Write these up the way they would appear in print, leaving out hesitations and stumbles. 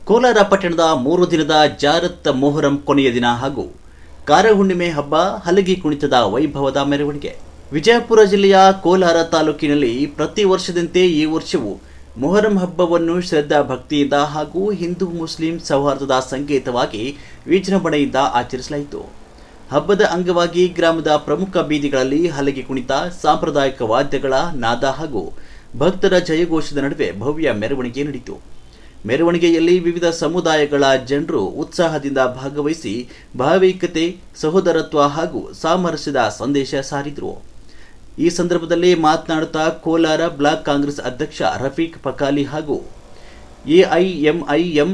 ಕೋಲಾರ ಪಟ್ಟಣದ 3 ದಿನದ ಜಾರತ್ ಮೊಹರಂ ಕೊನೆಯ ದಿನ ಹಾಗೂ ಕಾರ ಹುಣ್ಣಿಮೆ ಹಬ್ಬ ಹಲಗಿ ಕುಣಿತದ ವೈಭವದ ಮೆರವಣಿಗೆ. ವಿಜಯಪುರ ಜಿಲ್ಲೆಯ ಕೋಲಾರ ತಾಲೂಕಿನಲ್ಲಿ ಪ್ರತಿ ವರ್ಷದಂತೆ ಈ ವರ್ಷವೂ ಮೊಹರಂ ಹಬ್ಬವನ್ನು ಶ್ರದ್ಧಾ ಭಕ್ತಿಯಿಂದ ಹಾಗೂ ಹಿಂದೂ ಮುಸ್ಲಿಂ ಸೌಹಾರ್ದದ ಸಂಕೇತವಾಗಿ ವಿಜೃಂಭಣೆಯಿಂದ ಆಚರಿಸಲಾಯಿತು. ಹಬ್ಬದ ಅಂಗವಾಗಿ ಗ್ರಾಮದ ಪ್ರಮುಖ ಬೀದಿಗಳಲ್ಲಿ ಹಲಗಿ ಕುಣಿತ, ಸಾಂಪ್ರದಾಯಿಕ ವಾದ್ಯಗಳ ನಾದ ಹಾಗೂ ಭಕ್ತರ ಜಯಘೋಷದ ನಡುವೆ ಭವ್ಯ ಮೆರವಣಿಗೆ ನಡೆಯಿತು. ಮೆರವಣಿಗೆಯಲ್ಲಿ ವಿವಿಧ ಸಮುದಾಯಗಳ ಜನರು ಉತ್ಸಾಹದಿಂದ ಭಾಗವಹಿಸಿ ಭಾವೈಕ್ಯತೆ, ಸಹೋದರತ್ವ ಹಾಗೂ ಸಾಮರಸ್ಯದ ಸಂದೇಶ ಸಾರಿದರು. ಈ ಸಂದರ್ಭದಲ್ಲಿ ಮಾತನಾಡುತ್ತಾ ಕೋಲಾರ ಬ್ಲಾಕ್ ಕಾಂಗ್ರೆಸ್ ಅಧ್ಯಕ್ಷ ರಫೀಕ್ ಪಕಾಲಿ ಹಾಗೂ ಎಐಎಂಐಎಂ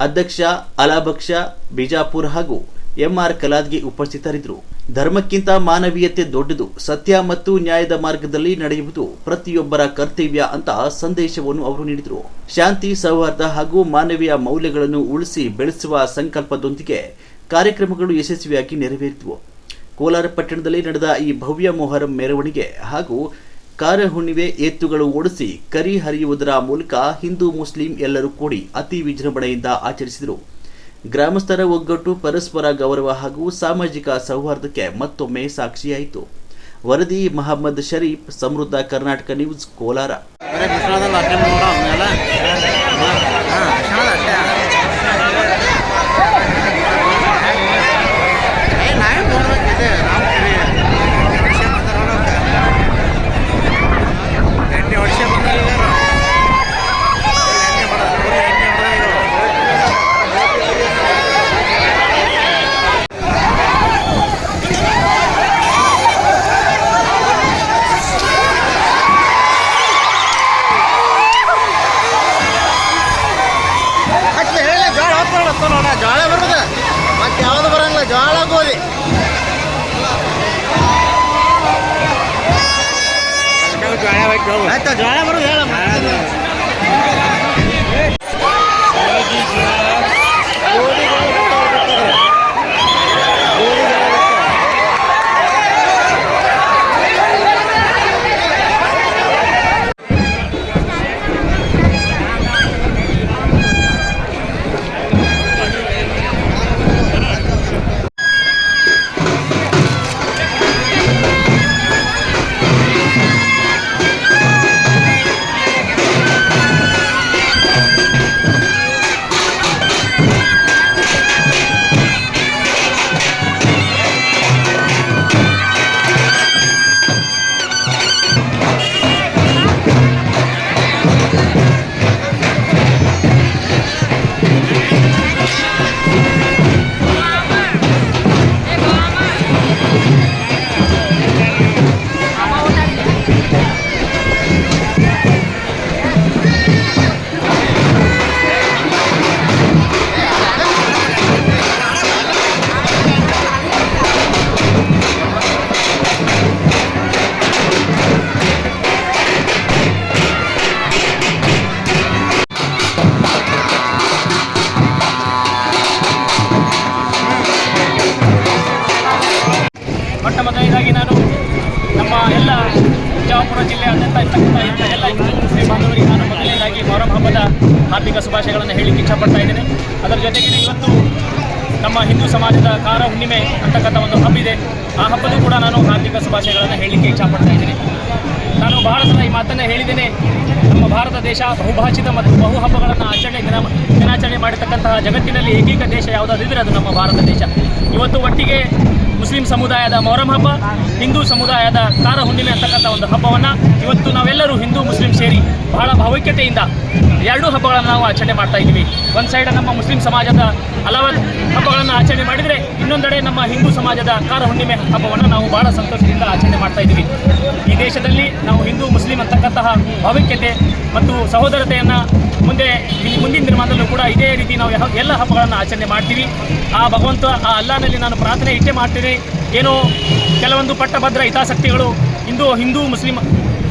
ಅಧ್ಯಕ್ಷ ಅಲಾಬಕ್ಷ ಬಿಜಾಪುರ್ ಹಾಗೂ ಎಂಆರ್ ಕಲಾದ್ಗಿ ಉಪಸ್ಥಿತರಿದ್ದರು. ಧರ್ಮಕ್ಕಿಂತ ಮಾನವೀಯತೆ ದೊಡ್ಡದು, ಸತ್ಯ ಮತ್ತು ನ್ಯಾಯದ ಮಾರ್ಗದಲ್ಲಿ ನಡೆಯುವುದು ಪ್ರತಿಯೊಬ್ಬರ ಕರ್ತವ್ಯ ಅಂತ ಸಂದೇಶವನ್ನು ಅವರು ನೀಡಿದರು. ಶಾಂತಿ, ಸೌಹಾರ್ದ ಹಾಗೂ ಮಾನವೀಯ ಮೌಲ್ಯಗಳನ್ನು ಉಳಿಸಿ ಬೆಳೆಸುವ ಸಂಕಲ್ಪದೊಂದಿಗೆ ಕಾರ್ಯಕ್ರಮಗಳು ಯಶಸ್ವಿಯಾಗಿ ನೆರವೇರಿದವು. ಕೋಲಾರ ಪಟ್ಟಣದಲ್ಲಿ ನಡೆದ ಈ ಭವ್ಯ ಮೊಹರಂ ಮೆರವಣಿಗೆ ಹಾಗೂ ಕಾರ ಹುಣ್ಣಿಮೆ ಎತ್ತುಗಳು ಓಡಿಸಿ ಕರಿ ಹರಿಯುವುದರ ಮೂಲಕ ಹಿಂದೂ ಮುಸ್ಲಿಂ ಎಲ್ಲರೂ ಕೂಡಿ ಅತಿ ವಿಜೃಂಭಣೆಯಿಂದ ಆಚರಿಸಿದರು. ಗ್ರಾಮಸ್ಥರ ಒಗ್ಗಟ್ಟು, ಪರಸ್ಪರ ಗೌರವ ಹಾಗೂ ಸಾಮಾಜಿಕ ಸೌಹಾರ್ದಕ್ಕೆ ಮತ್ತೊಮ್ಮೆ ಸಾಕ್ಷಿಯಾಯಿತು. ವರದಿ ಮಹಮ್ಮದ್ ಶರೀಫ್, ಸಮೃದ್ಧ ಕರ್ನಾಟಕ ನ್ಯೂಸ್, ಕೋಲಾರ. ಜೋಳ ಬರ್ತದೆ, ಮತ್ತೆ ಯಾವುದು ಬರಂಗಿಲ್ಲ. ಜೋಳ ಗೋಧಿ ಆಯ್ತಾ? ಜೋಳ ಬರೋದು ಹೇಳ. ಮೊದಲನೇದಾಗಿ ನಾನು ನಮ್ಮ ಎಲ್ಲ ವಿಜಯಪುರ ಜಿಲ್ಲೆಯಾದ್ಯಂತ ಇರ್ತಕ್ಕಂಥ ಎಲ್ಲ ಹಿಂದೂ ಮುಸ್ಲಿಂ ಬಾಂಧವರಿಗೆ ನಾನು ಮೊದಲನೇದಾಗಿ ಮೊಹರಂ ಹಬ್ಬದ ಹಾರ್ದಿಕ ಶುಭಾಶಯಗಳನ್ನು ಹೇಳಲಿಕ್ಕೆ ಇಚ್ಛಪಡ್ತಾ ಇದ್ದೇನೆ. ಅದರ ಜೊತೆಗೆ ಇವತ್ತು ನಮ್ಮ ಹಿಂದೂ ಸಮಾಜದ ಕಾರ ಹುಣ್ಣಿಮೆ ಅಂತಕ್ಕಂಥ ಒಂದು ಹಬ್ಬಿದೆ. ಆ ಹಬ್ಬದ ಕೂಡ ನಾನು ಹಾರ್ದಿಕ ಶುಭಾಶಯಗಳನ್ನು ಹೇಳಲಿಕ್ಕೆ ಇಚ್ಛಪಡ್ತಾ ಇದ್ದೇನೆ. ನಾನು ಬಹಳ ಸಲ ಈ ಮಾತನ್ನು ಹೇಳಿದ್ದೇನೆ. ನಮ್ಮ ಭಾರತ ದೇಶ ಬಹುಭಾಷಿತ ಮತ್ತು ಬಹು ಹಬ್ಬಗಳನ್ನು ದಿನಾಚರಣೆ ಮಾಡಿರ್ತಕ್ಕಂತಹ ಜಗತ್ತಿನಲ್ಲಿ ಏಕೈಕ ದೇಶ ಯಾವುದಾದಿದ್ರೆ ಅದು ನಮ್ಮ ಭಾರತ ದೇಶ. ಇವತ್ತು ಒಟ್ಟಿಗೆ ಮುಸ್ಲಿಂ ಸಮುದಾಯದ ಮೊಹರಂ ಹಬ್ಬ, ಹಿಂದೂ ಸಮುದಾಯದ ಕಾರ ಹುಣ್ಣಿಮೆ ಅಂತಕ್ಕಂಥ ಒಂದು ಹಬ್ಬವನ್ನು ಇವತ್ತು ನಾವೆಲ್ಲರೂ ಹಿಂದೂ ಮುಸ್ಲಿಂ ಸೇರಿ ಬಹಳ ಭಾವೈಕ್ಯತೆಯಿಂದ ಎರಡೂ ಹಬ್ಬಗಳನ್ನು ನಾವು ಆಚರಣೆ ಮಾಡ್ತಾ ಇದ್ದೀವಿ. ಒಂದು ಸೈಡ್ ನಮ್ಮ ಮುಸ್ಲಿಂ ಸಮಾಜದ ಹಲವಾರು ಹಬ್ಬಗಳನ್ನು ಆಚರಣೆ ಮಾಡಿದರೆ, ಇನ್ನೊಂದೆಡೆ ನಮ್ಮ ಹಿಂದೂ ಸಮಾಜದ ಕಾರ ಹುಣ್ಣಿಮೆ ಹಬ್ಬವನ್ನು ನಾವು ಬಹಳ ಸಂತೋಷದಿಂದ ಆಚರಣೆ ಮಾಡ್ತಾ ಇದ್ದೀವಿ. ಈ ದೇಶದಲ್ಲಿ ನಾವು ಹಿಂದೂ ಮುಸ್ಲಿಂ ಅಂತಕ್ಕಂತಹ ಭಾವೈಕ್ಯತೆ ಮತ್ತು ಸಹೋದರತೆಯನ್ನು ಮುಂದಿನ ದಿನಮಾನದಲ್ಲೂ ಕೂಡ ಇದೇ ರೀತಿ ನಾವು ಎಲ್ಲ ಹಬ್ಬಗಳನ್ನು ಆಚರಣೆ ಮಾಡ್ತೀವಿ. ಆ ಭಗವಂತ, ಆ ಅಲ್ಲಾನಲ್ಲಿ ನಾನು ಪ್ರಾರ್ಥನೆ ಇಟ್ಟೇ ಮಾಡ್ತೀನಿ. ಏನೋ ಕೆಲವೊಂದು ಪಟ್ಟಭದ್ರ ಹಿತಾಸಕ್ತಿಗಳು ಹಿಂದೂ ಮುಸ್ಲಿಂ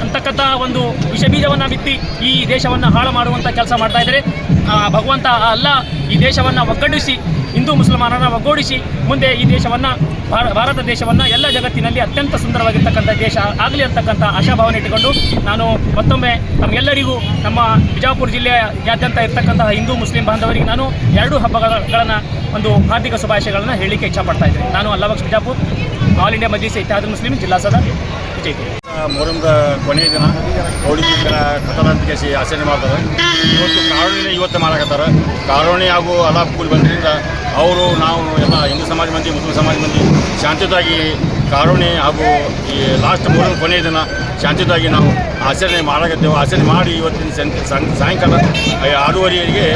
ಅಂತಕ್ಕಂಥ ಒಂದು ವಿಷಬೀಜವನ್ನು ಬಿತ್ತಿ ಈ ದೇಶವನ್ನು ಹಾಳು ಮಾಡುವಂಥ ಕೆಲಸ ಮಾಡ್ತಾ ಇದ್ದಾರೆ. ಭಗವಂತ ಅಲ್ಲ ಈ ದೇಶವನ್ನು ಒಗ್ಗಟ್ಟಿಸಿ ಹಿಂದೂ ಮುಸಲ್ಮಾನರನ್ನು ಒಗ್ಗೂಡಿಸಿ ಮುಂದೆ ಈ ದೇಶವನ್ನು ಭಾರತ ದೇಶವನ್ನು ಎಲ್ಲ ಜಗತ್ತಿನಲ್ಲಿ ಅತ್ಯಂತ ಸುಂದರವಾಗಿರ್ತಕ್ಕಂಥ ದೇಶ ಆಗಲಿ ಅಂತಕ್ಕಂಥ ಆಶಾಭಾವನೆ ಇಟ್ಟುಕೊಂಡು ನಾನು ಮತ್ತೊಮ್ಮೆ ತಮ್ಮೆಲ್ಲರಿಗೂ ನಮ್ಮ ಬಿಜಾಪುರ ಜಿಲ್ಲೆಯಾದ್ಯಂತ ಇರ್ತಕ್ಕಂತಹ ಹಿಂದೂ ಮುಸ್ಲಿಂ ಬಾಂಧವರಿಗೆ ನಾನು ಎರಡೂ ಹಬ್ಬಗಳನ್ನು ಒಂದು ಹಾರ್ದಿಕ ಶುಭಾಶಯಗಳನ್ನು ಹೇಳಲಿಕ್ಕೆ ಇಚ್ಛಪಡ್ತಾ ಇದ್ದೇನೆ. ನಾನು ಅಲ್ಲಾ ಬಕ್ಷ್ ಬಿಜಾಪುರ್, ಆಲ್ ಇಂಡಿಯಾ ಮಜ್ಲಿಸ್ ಇತ್ತೆಹಾದುಲ್ ಮುಸ್ಲಿಮೀನ್ ಜಿಲ್ಲಾ ಸದರ್, ವಿಜಯಪುರ. ಮೊಹರಂದ ಕೊನೆಯ ದಿನ ಕೌಡಿಕರ ಕತಲ ಅಂತ ಕೇಸಿ ಆಚರಣೆ ಮಾಡ್ತಾರೆ. ಇವತ್ತು ಕಾರುಣ್ಯ ಇವತ್ತು ಮಾಡಕತ್ತಾರೆ. ಕಾರುಣ್ಯ ಹಾಗೂ ಅಲಾಪ್ ಕೂಲಿ ಬಂದ್ರಿಂದ ಅವರು ನಾವು ಎಲ್ಲ ಹಿಂದೂ ಸಮಾಜ ಮಂದಿ ಮುಸ್ಲಿಂ ಸಮಾಜ ಮಂದಿ ಶಾಂತಿಯುತವಾಗಿ ಕಾರುಣ್ಯ ಹಾಗೂ ಈ ಲಾಸ್ಟ್ ಮೊಹರಂ ಕೊನೆಯ ದಿನ ಶಾಂತಿಯುತವಾಗಿ ನಾವು ಆಚರಣೆ ಮಾಡಕತ್ತೇವೆ. ಆಚರಣೆ ಮಾಡಿ ಇವತ್ತಿನ ಸಾಯಂಕಾಲ 6:30ಗೆ